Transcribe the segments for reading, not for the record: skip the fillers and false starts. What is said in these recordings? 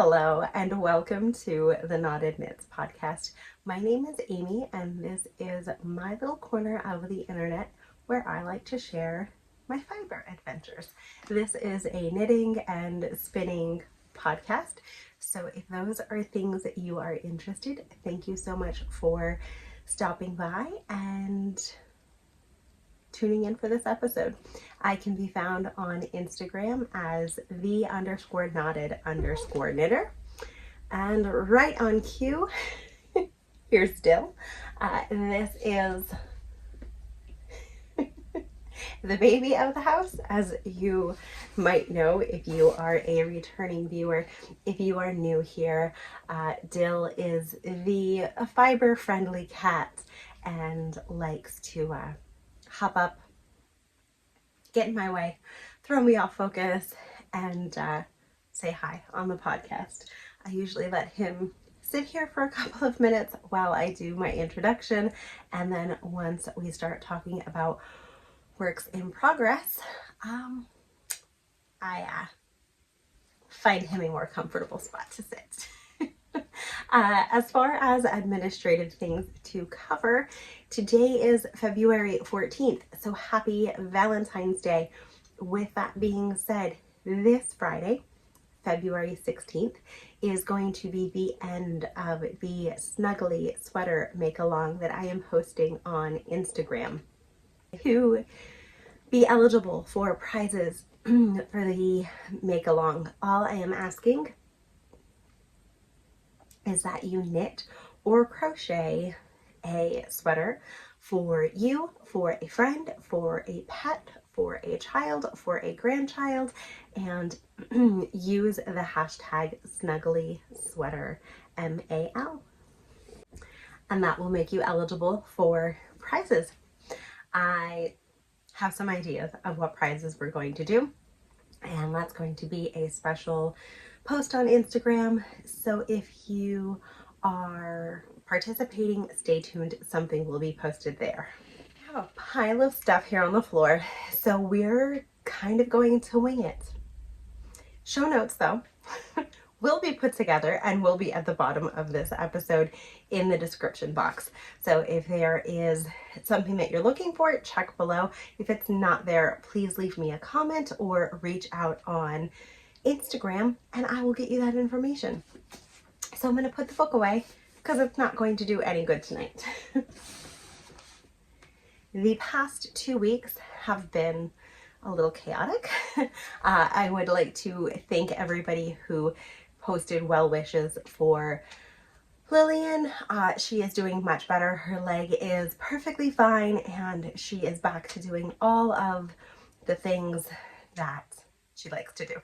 Hello and welcome to the Knotted Knits podcast. My name is Amy and this is my little corner of the internet where I like to share my fiber adventures. This is a knitting and spinning podcast, so if those are things that you are interested, thank you so much for stopping by and tuning in for this episode. I can be found on Instagram as the_knotted_knitter. And right on cue, here's Dill. This is the baby of the house, as you might know if you are a returning viewer. If you are new here, Dill is the fiber-friendly cat and likes to hop up, get in my way, throw me off focus, and say hi on the podcast. I usually let him sit here for a couple of minutes while I do my introduction, and then once we start talking about works in progress, I find him a more comfortable spot to sit. As far as administrative things to cover, today is February 14th, so happy Valentine's Day. With that being said, this Friday, February 16th, is going to be the end of the Snuggly sweater make-along that I am posting on Instagram. To be eligible for prizes for the make-along, all I am asking is that you knit or crochet a sweater for you, for a friend, for a pet, for a child, for a grandchild, and use the hashtag Snuggly Sweater MAL, and that will make you eligible for prizes. I have some ideas of what prizes we're going to do, and that's going to be a special post on Instagram. So if you are participating, stay tuned. Something will be posted there. I have a pile of stuff here on the floor, so we're kind of going to wing it. Show notes, though, will be put together and will be at the bottom of this episode in the description box. So if there is something that you're looking for, check below. If it's not there, please leave me a comment or reach out on Instagram and I will get you that information. So I'm going to put the book away because it's not going to do any good tonight. The past 2 weeks have been a little chaotic. I would like to thank everybody who posted well wishes for Lillian. She is doing much better. Her leg is perfectly fine and she is back to doing all of the things that she likes to do.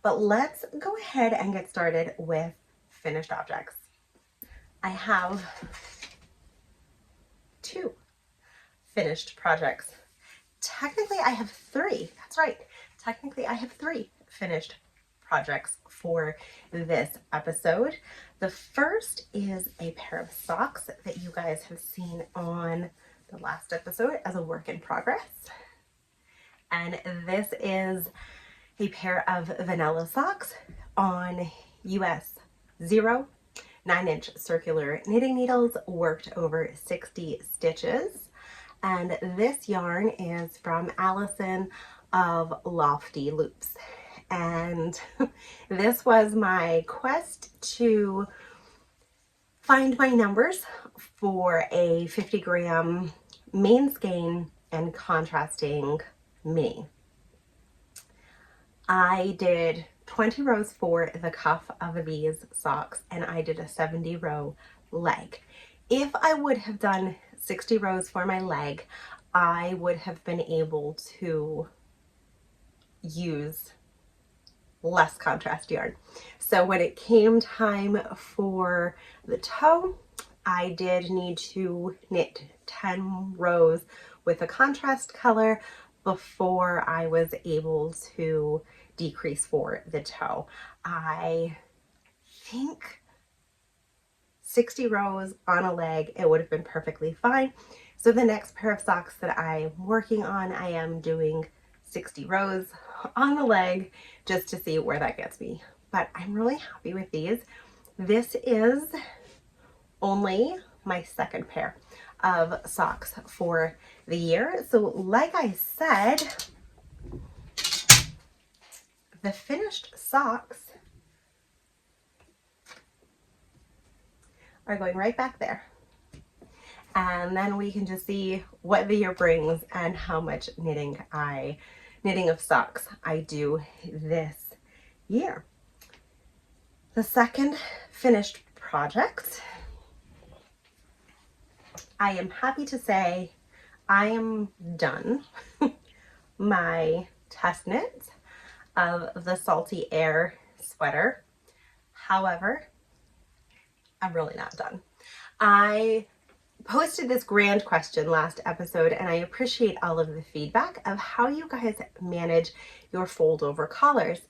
But let's go ahead and get started with finished objects. I have 2 finished projects. Technically I have 3. That's right. Technically I have 3 finished projects for this episode. The first is a pair of socks that you guys have seen on the last episode as a work in progress. And this is a pair of vanilla socks on US 0 9-inch circular knitting needles, worked over 60 stitches. And this yarn is from Allison of Lofty Loops. And this was my quest to find my numbers for a 50-gram main skein and contrasting mini. I did 20 rows for the cuff of these socks and I did a 70 row leg. If I would have done 60 rows for my leg, I would have been able to use less contrast yarn. So when it came time for the toe, I did need to knit 10 rows with a contrast color before I was able to decrease for the toe. I think 60 rows on a leg, it would have been perfectly fine. So the next pair of socks that I'm working on, I am doing 60 rows on the leg just to see where that gets me. but I'm really happy with these. This is only my second pair of socks for the year. So like I said, the finished socks are going right back there. And then we can just see what the year brings and how much knitting of socks I do this year. The second finished project, I am happy to say I am done my test knit of the Salty Air sweater. However, I'm really not done. I posted this grand question last episode, and I appreciate all of the feedback of how you guys manage your fold over collars.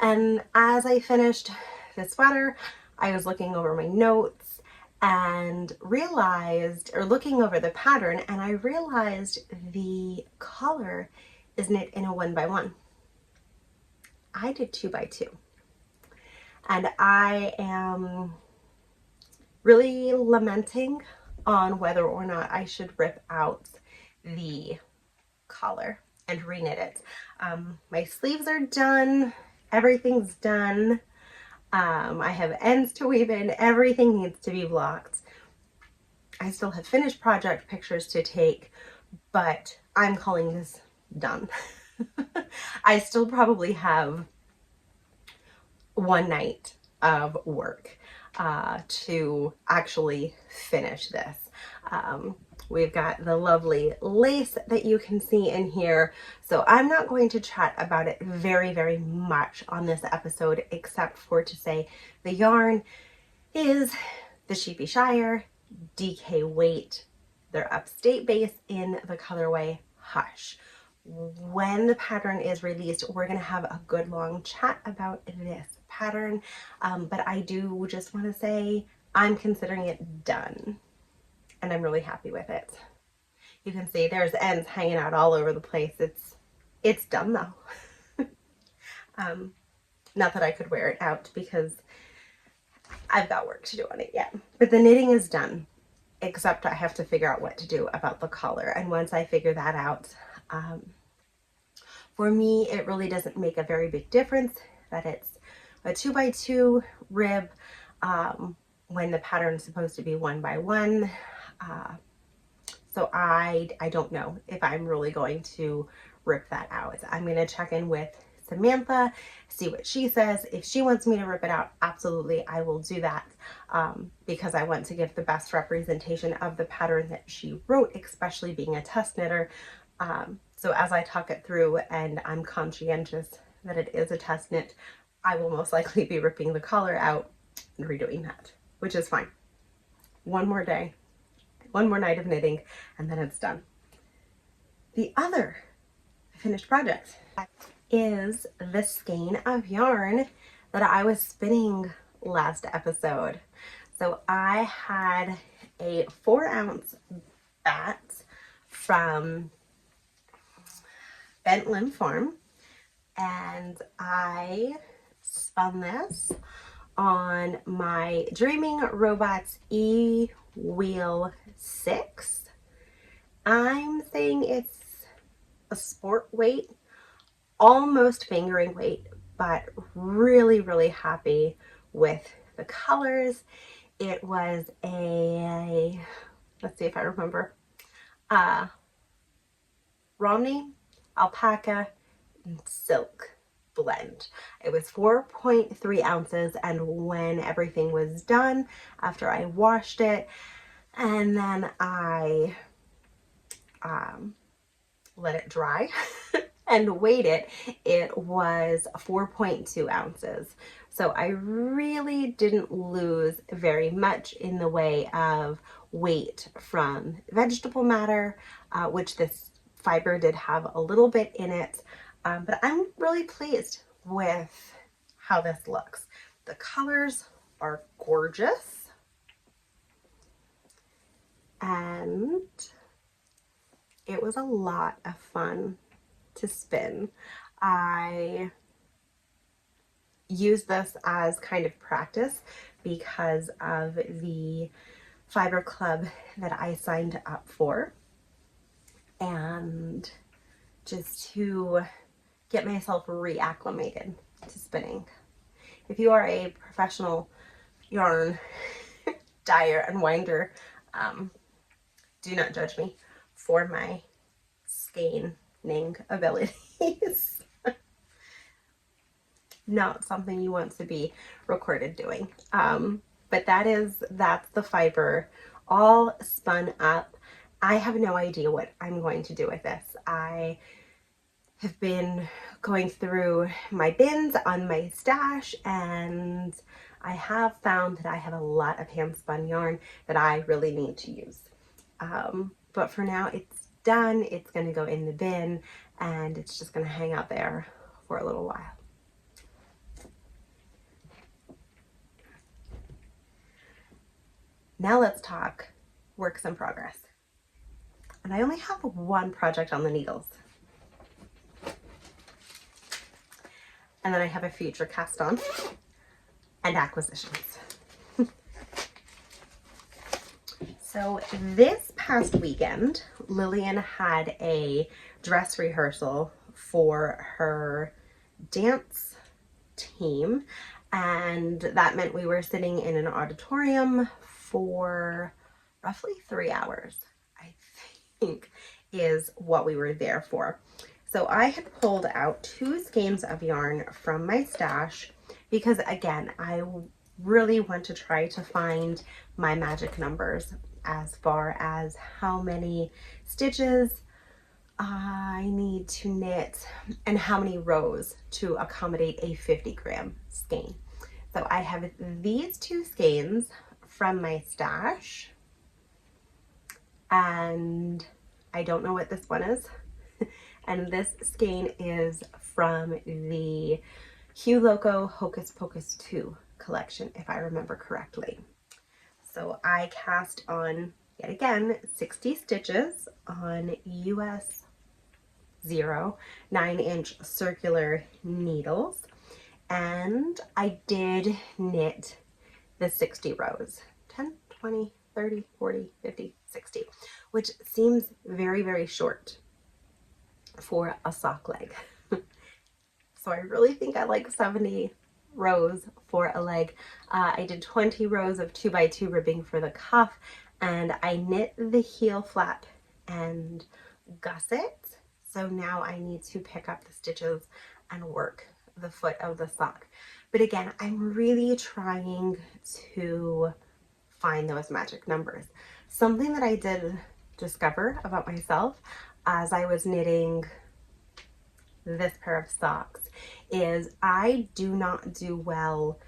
And as I finished the sweater, I was looking over my notes and realized, or looking over the pattern, and I realized the collar is knit in a 1x1. I did 2x2, and I am really lamenting on whether or not I should rip out the collar and reknit it. My sleeves are done, everything's done. I have ends to weave in, everything needs to be blocked. I still have finished project pictures to take, but I'm calling this done. I still probably have one night of work to actually finish this. We've got the lovely lace that you can see in here. So I'm not going to chat about it very much on this episode, except for to say the yarn is the Sheepyshire DK weight. They're Upstate base in the colorway Hush. When the pattern is released, we're going to have a good long chat about this pattern, but I do just want to say I'm considering it done, and I'm really happy with it. You can see there's ends hanging out all over the place. It's done though. Not that I could wear it out because I've got work to do on it yet, but the knitting is done, except I have to figure out what to do about the collar. And once I figure that out, for me, it really doesn't make a very big difference that it's a 2x2 rib when the pattern is supposed to be 1x1. So I don't know if I'm really going to rip that out. I'm going to check in with Samantha, see what she says. If she wants me to rip it out, absolutely, I will do that, because I want to give the best representation of the pattern that she wrote, especially being a test knitter. So as I talk it through and I'm conscientious that it is a test knit, I will most likely be ripping the collar out and redoing that, which is fine. One more day, one more night of knitting, and then it's done. The other finished project is the skein of yarn that I was spinning last episode. So I had a 4-ounce bat from Bent Limb Farm, and I spun this on my Dreaming Robots E-Wheel 6. I'm saying it's a sport weight, almost fingering weight, but really happy with the colors. It was a, let's see if I remember, Romney, alpaca, and silk blend. It was 4.3 ounces, and when everything was done, after I washed it and then I let it dry and weighed it, it was 4.2 ounces. So I really didn't lose very much in the way of weight from vegetable matter, which this fiber did have a little bit in it, but I'm really pleased with how this looks. The colors are gorgeous, and it was a lot of fun to spin. I use this as kind of practice because of the fiber club that I signed up for, and just to get myself reacclimated to spinning. If you are a professional yarn dyer and winder, do not judge me for my skeining abilities. Not something you want to be recorded doing. But that's the fiber all spun up. I have no idea what I'm going to do with this. I have been going through my bins on my stash, and I have found that I have a lot of hand spun yarn that I really need to use. But for now it's done. It's going to go in the bin, and it's just going to hang out there for a little while. Now let's talk works in progress. And I only have one project on the needles. And then I have a future cast on and acquisitions. So this past weekend, Lillian had a dress rehearsal for her dance team, and that meant we were sitting in an auditorium for roughly 3 hours, I think is what we were there for. So I had pulled out 2 skeins of yarn from my stash because, again, I really want to try to find my magic numbers as far as how many stitches I need to knit and how many rows to accommodate a 50-gram skein. So I have these 2 skeins from my stash, and I don't know what this one is. And this skein is from the Hue Loco Hocus Pocus 2 collection, if I remember correctly. So I cast on, yet again, 60 stitches on US 0 9-inch circular needles, and I did knit the 60 rows, 10, 20, 30, 40, 50, 60, which seems very, very short for a sock leg. So I really think I like 70 rows for a leg. I did 20 rows of 2x2 ribbing for the cuff, and I knit the heel flap and gusset. So now I need to pick up the stitches and work the foot of the sock. But again, I'm really trying to find those magic numbers. Something that I did discover about myself as I was knitting this pair of socks is I do not do well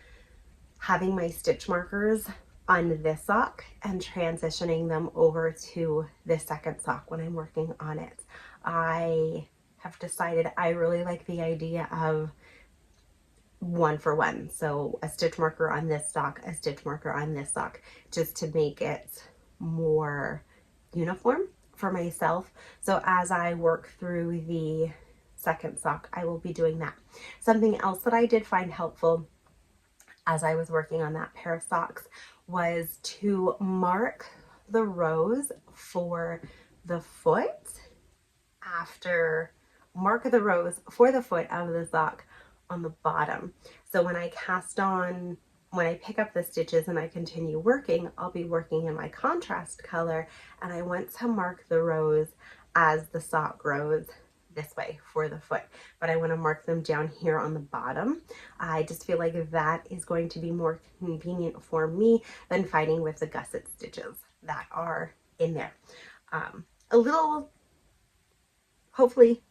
having my stitch markers on this sock and transitioning them over to the second sock when I'm working on it. I have decided I really like the idea of 1 for 1. So a stitch marker on this sock, a stitch marker on this sock, just to make it more uniform for myself. So as I work through the second sock, I will be doing that. Something else that I did find helpful as I was working on that pair of socks was to mark the rows for the foot mark the rows for the foot of the sock on the bottom. So when I pick up the stitches and I continue working, I'll be working in my contrast color, and I want to mark the rows as the sock grows this way for the foot, but I want to mark them down here on the bottom. I just feel like that is going to be more convenient for me than fighting with the gusset stitches that are in there. A little, hopefully,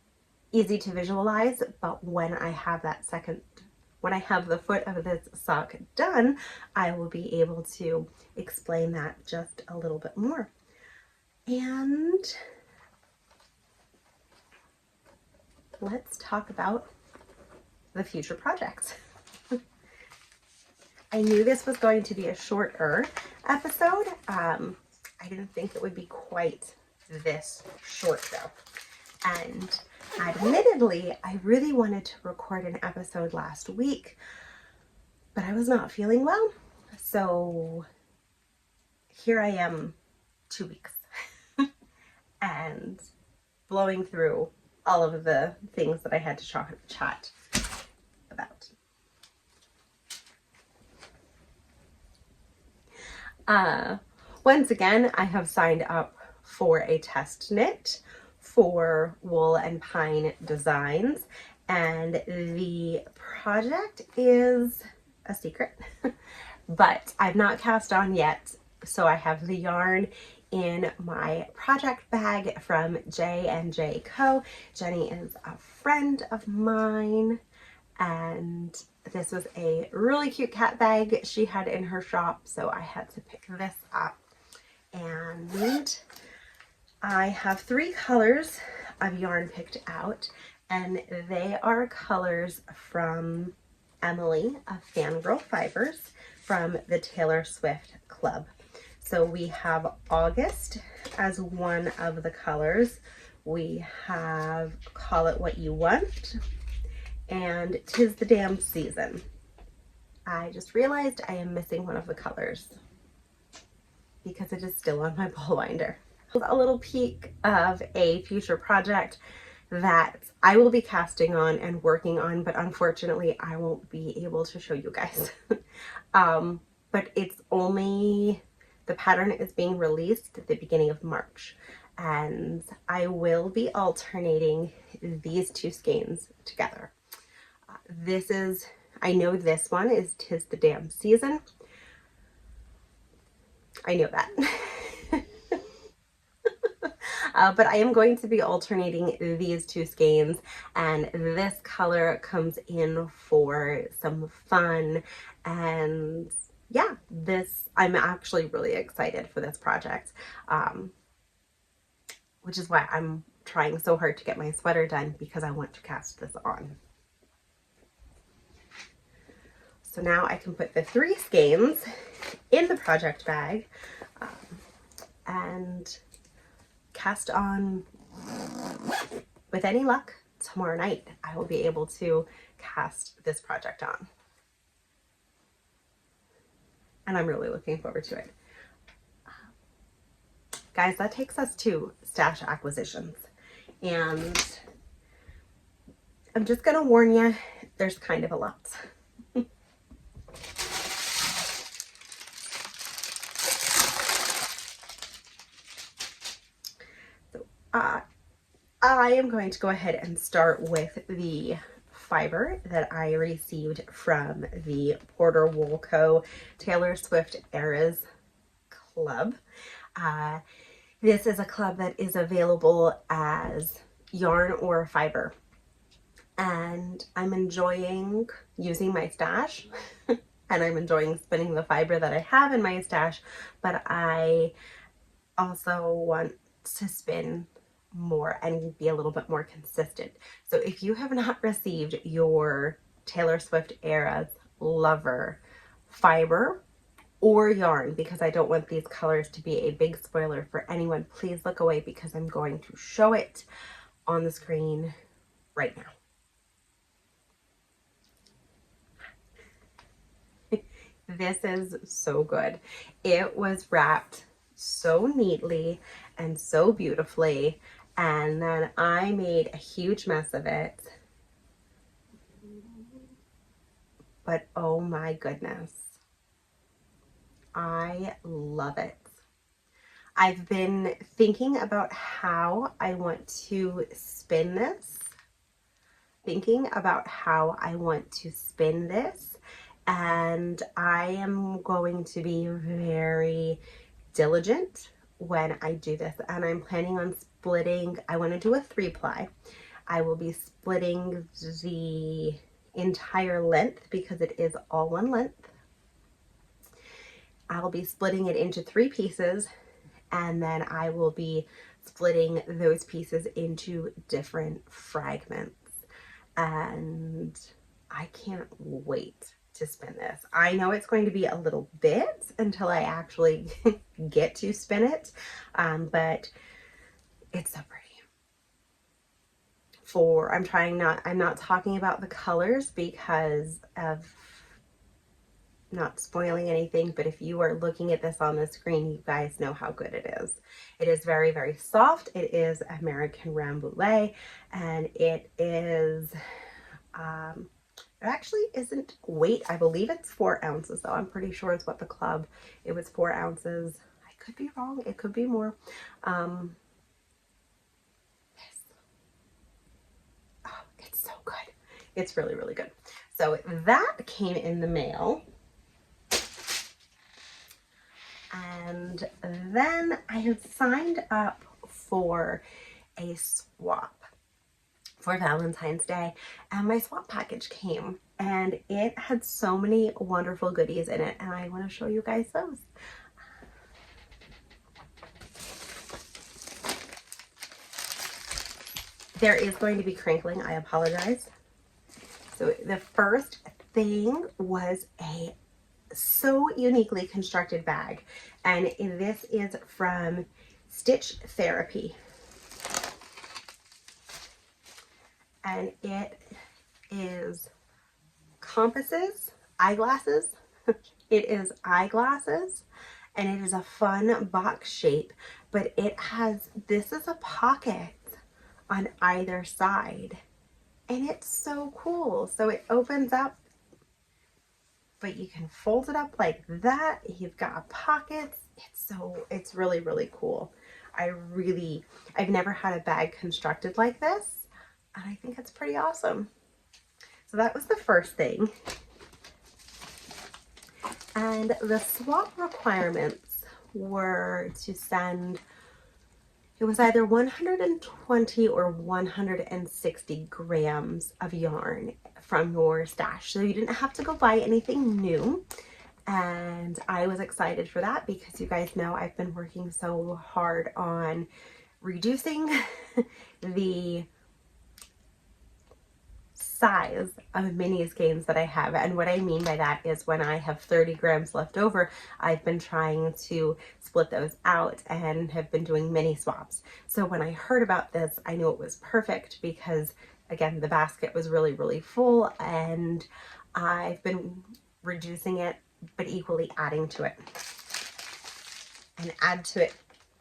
easy to visualize, but when I have the foot of this sock done, I will be able to explain that just a little bit more. And let's talk about the future projects. I knew this was going to be a shorter episode. I didn't think it would be quite this short though. And admittedly, I really wanted to record an episode last week, but I was not feeling well. So here I am 2 weeks and blowing through all of the things that I had to chat about. Once again, I have signed up for a test knit for Wool and Pine Designs, and the project is a secret, but I've not cast on yet. So I have the yarn in my project bag from J&J Co. Jenny is a friend of mine, and this was a really cute cat bag she had in her shop, so I had to pick this up. And I have 3 colors of yarn picked out, and they are colors from Emily of Fangirl Fibers from the Taylor Swift Club. So we have August as one of the colors. We have Call It What You Want and 'Tis the Damn Season. I just realized I am missing one of the colors because it is still on my ball winder. A little peek of a future project that I will be casting on and working on, but unfortunately I won't be able to show you guys. But it's only, the pattern is being released at the beginning of March, and I will be alternating these 2 skeins together. This is, I know this one is 'Tis the Damn Season. I know that. But I am going to be alternating these 2 skeins, and this color comes in for some fun. And yeah, I'm actually really excited for this project, which is why I'm trying so hard to get my sweater done, because I want to cast this on. So now I can put the 3 skeins in the project bag and cast on. With any luck, tomorrow night I will be able to cast this project on. And I'm really looking forward to it. Guys, that takes us to stash acquisitions. And I'm just gonna warn you, there's kind of a lot. So I am going to go ahead and start with the fiber that I received from the Porter Wool Co. Taylor Swift Eras Club. This is a club that is available as yarn or fiber, and I'm enjoying using my stash and I'm enjoying spinning the fiber that I have in my stash, but I also want to spin more and be a little bit more consistent. So if you have not received your Taylor Swift Eras Lover fiber or yarn, because I don't want these colors to be a big spoiler for anyone, please look away, because I'm going to show it on the screen right now. This is so good. It was wrapped so neatly and so beautifully, and then I made a huge mess of it. But oh my goodness, I love it. I've been thinking about how I want to spin this, and I am going to be very diligent when I do this, and I'm planning on splitting. I want to do a 3-ply. I will be splitting the entire length because it is all one length. I'll be splitting it into 3 pieces, and then I will be splitting those pieces into different fragments, and I can't wait to spin this. I know it's going to be a little bit until I actually get to spin it, but it's so pretty. I'm not talking about the colors because of not spoiling anything, but if you are looking at this on the screen, you guys know how good it is. It is very, very soft. It is American Rambouillet, and it is, it actually isn't weight. I believe it's 4 ounces though. I'm pretty sure it's what the club, it was 4 ounces. I could be wrong. It could be more. Oh, it's so good. It's really, really good. So that came in the mail. And then I had signed up for a swap for Valentine's Day, and my swap package came and it had so many wonderful goodies in it, and I want to show you guys those. There is going to be crinkling, I apologize. So the first thing was a so uniquely constructed bag, and this is from Stitch Therapy, and it is compasses, eyeglasses. It is eyeglasses, and it is a fun box shape, but it has, this is a pocket on either side, and it's so cool. So it opens up, but you can fold it up like that. You've got pockets. It's really, really cool. I've never had a bag constructed like this, and I think it's pretty awesome. So that was the first thing. And the swap requirements were to send, it was either 120 or 160 grams of yarn from your stash. So you didn't have to go buy anything new. And I was excited for that because you guys know I've been working so hard on reducing the size of mini skeins that I have. And what I mean by that is when I have 30 grams left over, I've been trying to split those out and have been doing mini swaps. So when I heard about this, I knew it was perfect because, again, the basket was really, really full, and I've been reducing it but equally adding to it. And add to it,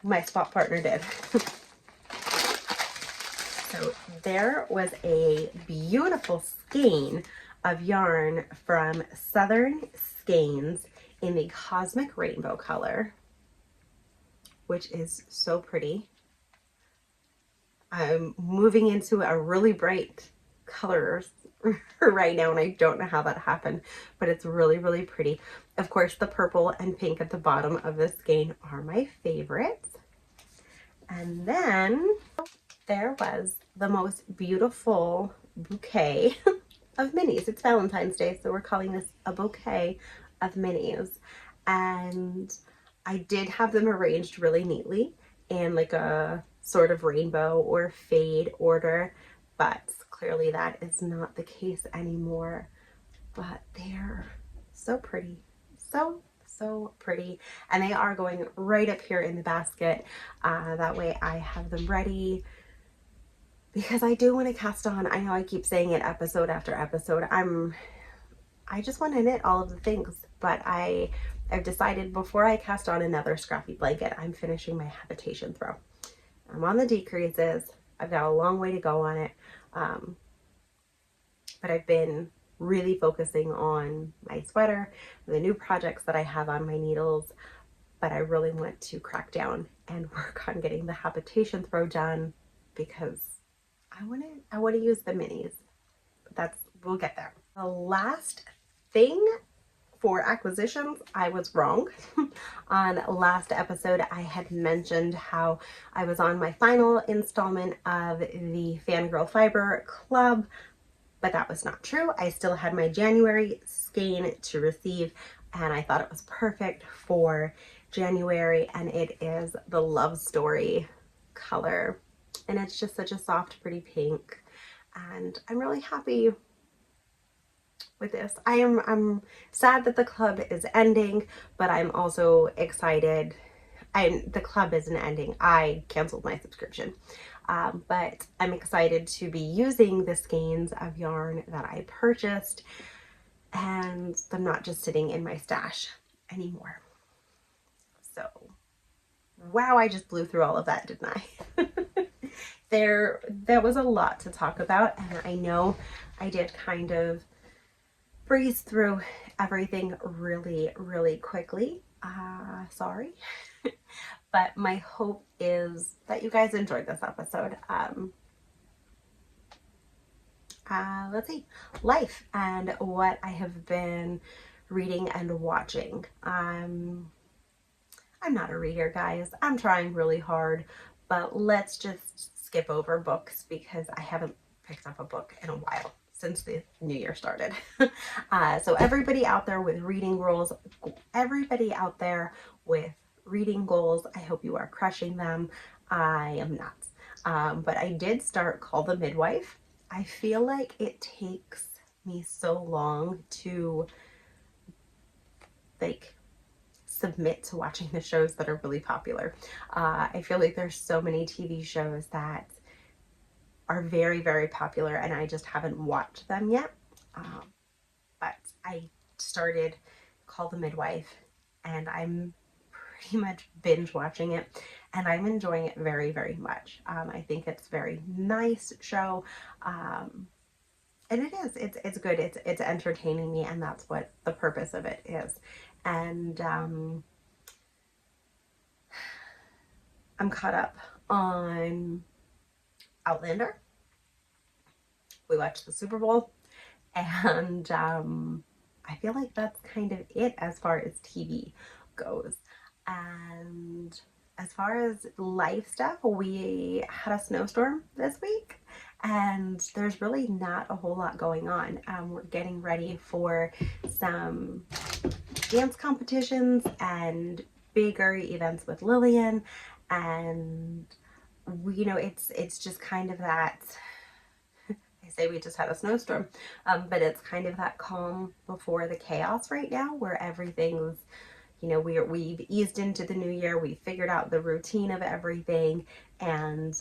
my swap partner did. So there was a beautiful skein of yarn from Southern Skeins in the Cosmic Rainbow color, which is so pretty. I'm moving into a really bright colors right now, and I don't know how that happened, but it's really, really pretty. Of course, the purple and pink at the bottom of the skein are my favorites. And then there was the most beautiful bouquet of minis. It's Valentine's Day, so we're calling this a bouquet of minis. And I did have them arranged really neatly in like a sort of rainbow or fade order, but clearly that is not the case anymore. But they're so pretty. So pretty, and they are going right up here in the basket. That way I have them ready, because I do want to cast on. I know I keep saying it episode after episode. I just want to knit all of the things, but I've decided before I cast on another scrappy blanket, I'm finishing my habitation throw. I'm on the decreases. I've got a long way to go on it, but I've been really focusing on my sweater, the new projects that I have on my needles, but I really want to crack down and work on getting the habitation throw done, because I want to use the minis. But we'll get there. The last thing for acquisitions, I was wrong. On last episode, I had mentioned how I was on my final installment of the Fangirl Fiber Club, but that was not true. I still had my January skein to receive, and I thought it was perfect for January, and it is the Love Story color. And it's just such a soft, pretty pink, and I'm really happy with this. I'm sad that the club is ending, but I'm also excited. The club isn't ending. I canceled my subscription. But I'm excited to be using the skeins of yarn that I purchased and I'm not just sitting in my stash anymore. So, wow, I just blew through all of that, didn't I? There was a lot to talk about, and I know I did kind of breeze through everything really quickly. Sorry. But my hope is that you guys enjoyed this episode. Let's see, life and what I have been reading and watching. I'm not a reader, guys. I'm trying really hard, but let's just skip over books because I haven't picked up a book in a while since the new year started. So everybody out there with reading goals, everybody out there with reading goals, I hope you are crushing them. I am not. But I did start Call the Midwife. I feel like it takes me so long to like submit to watching the shows that are really popular. I feel like there's so many TV shows that are very popular and I just haven't watched them yet. But I started Call the Midwife and I'm pretty much binge watching it and I'm enjoying it very much. I think it's a very nice show. And it's good. It's entertaining me, and that's what the purpose of it is. And I'm caught up on Outlander. We watched the Super Bowl, and I feel like that's kind of it as far as TV goes. And as far as life stuff, we had a snowstorm this week and there's really not a whole lot going on. We're getting ready for some dance competitions and bigger events with Lillian, and you know, it's just kind of that, I say we just had a snowstorm, but it's kind of that calm before the chaos right now where everything's, you know, we've eased into the new year, we figured out the routine of everything, and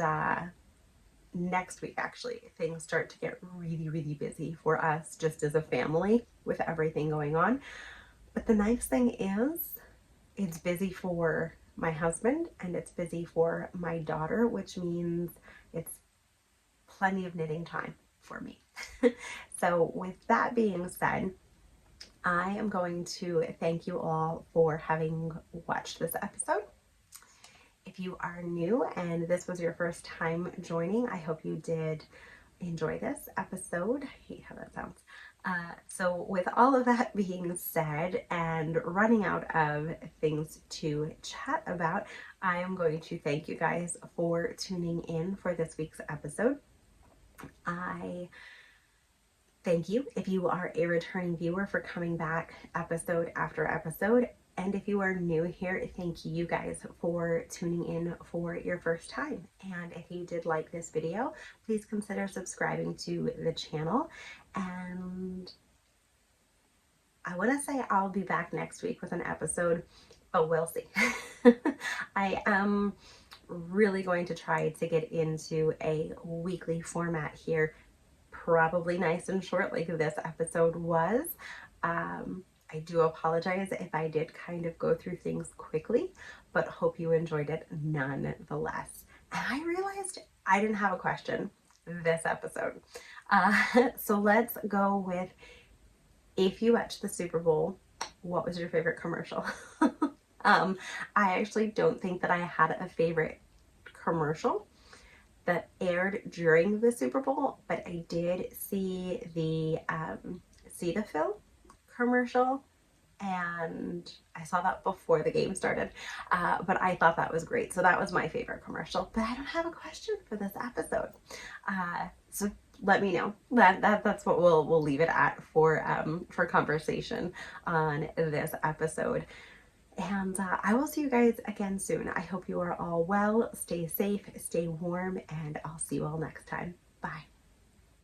next week actually things start to get really busy for us just as a family with everything going on. But the nice thing is it's busy for my husband and it's busy for my daughter, which means it's plenty of knitting time for me. So with that being said, I am going to thank you all for having watched this episode. If you are new and this was your first time joining, I hope you did enjoy this episode. I hate how that sounds. So with all of that being said and running out of things to chat about, I am going to thank you guys for tuning in for this week's episode. I thank you if you are a returning viewer for coming back episode after episode. And if you are new here, thank you guys for tuning in for your first time. And if you did like this video, please consider subscribing to the channel. And I want to say I'll be back next week with an episode, but we'll see. I am really going to try to get into a weekly format here, probably nice and short like this episode was. I do apologize if I did kind of go through things quickly, but hope you enjoyed it nonetheless. And I realized I didn't have a question this episode. So let's go with, if you watched the Super Bowl, what was your favorite commercial? I actually don't think that I had a favorite commercial that aired during the Super Bowl, but I did see the Cetaphil commercial, and I saw that before the game started, but I thought that was great. So that was my favorite commercial, but I don't have a question for this episode. So let me know. That's what we'll leave it at for conversation on this episode. And I will see you guys again soon. I hope you are all well, stay safe, stay warm, and I'll see you all next time. Bye.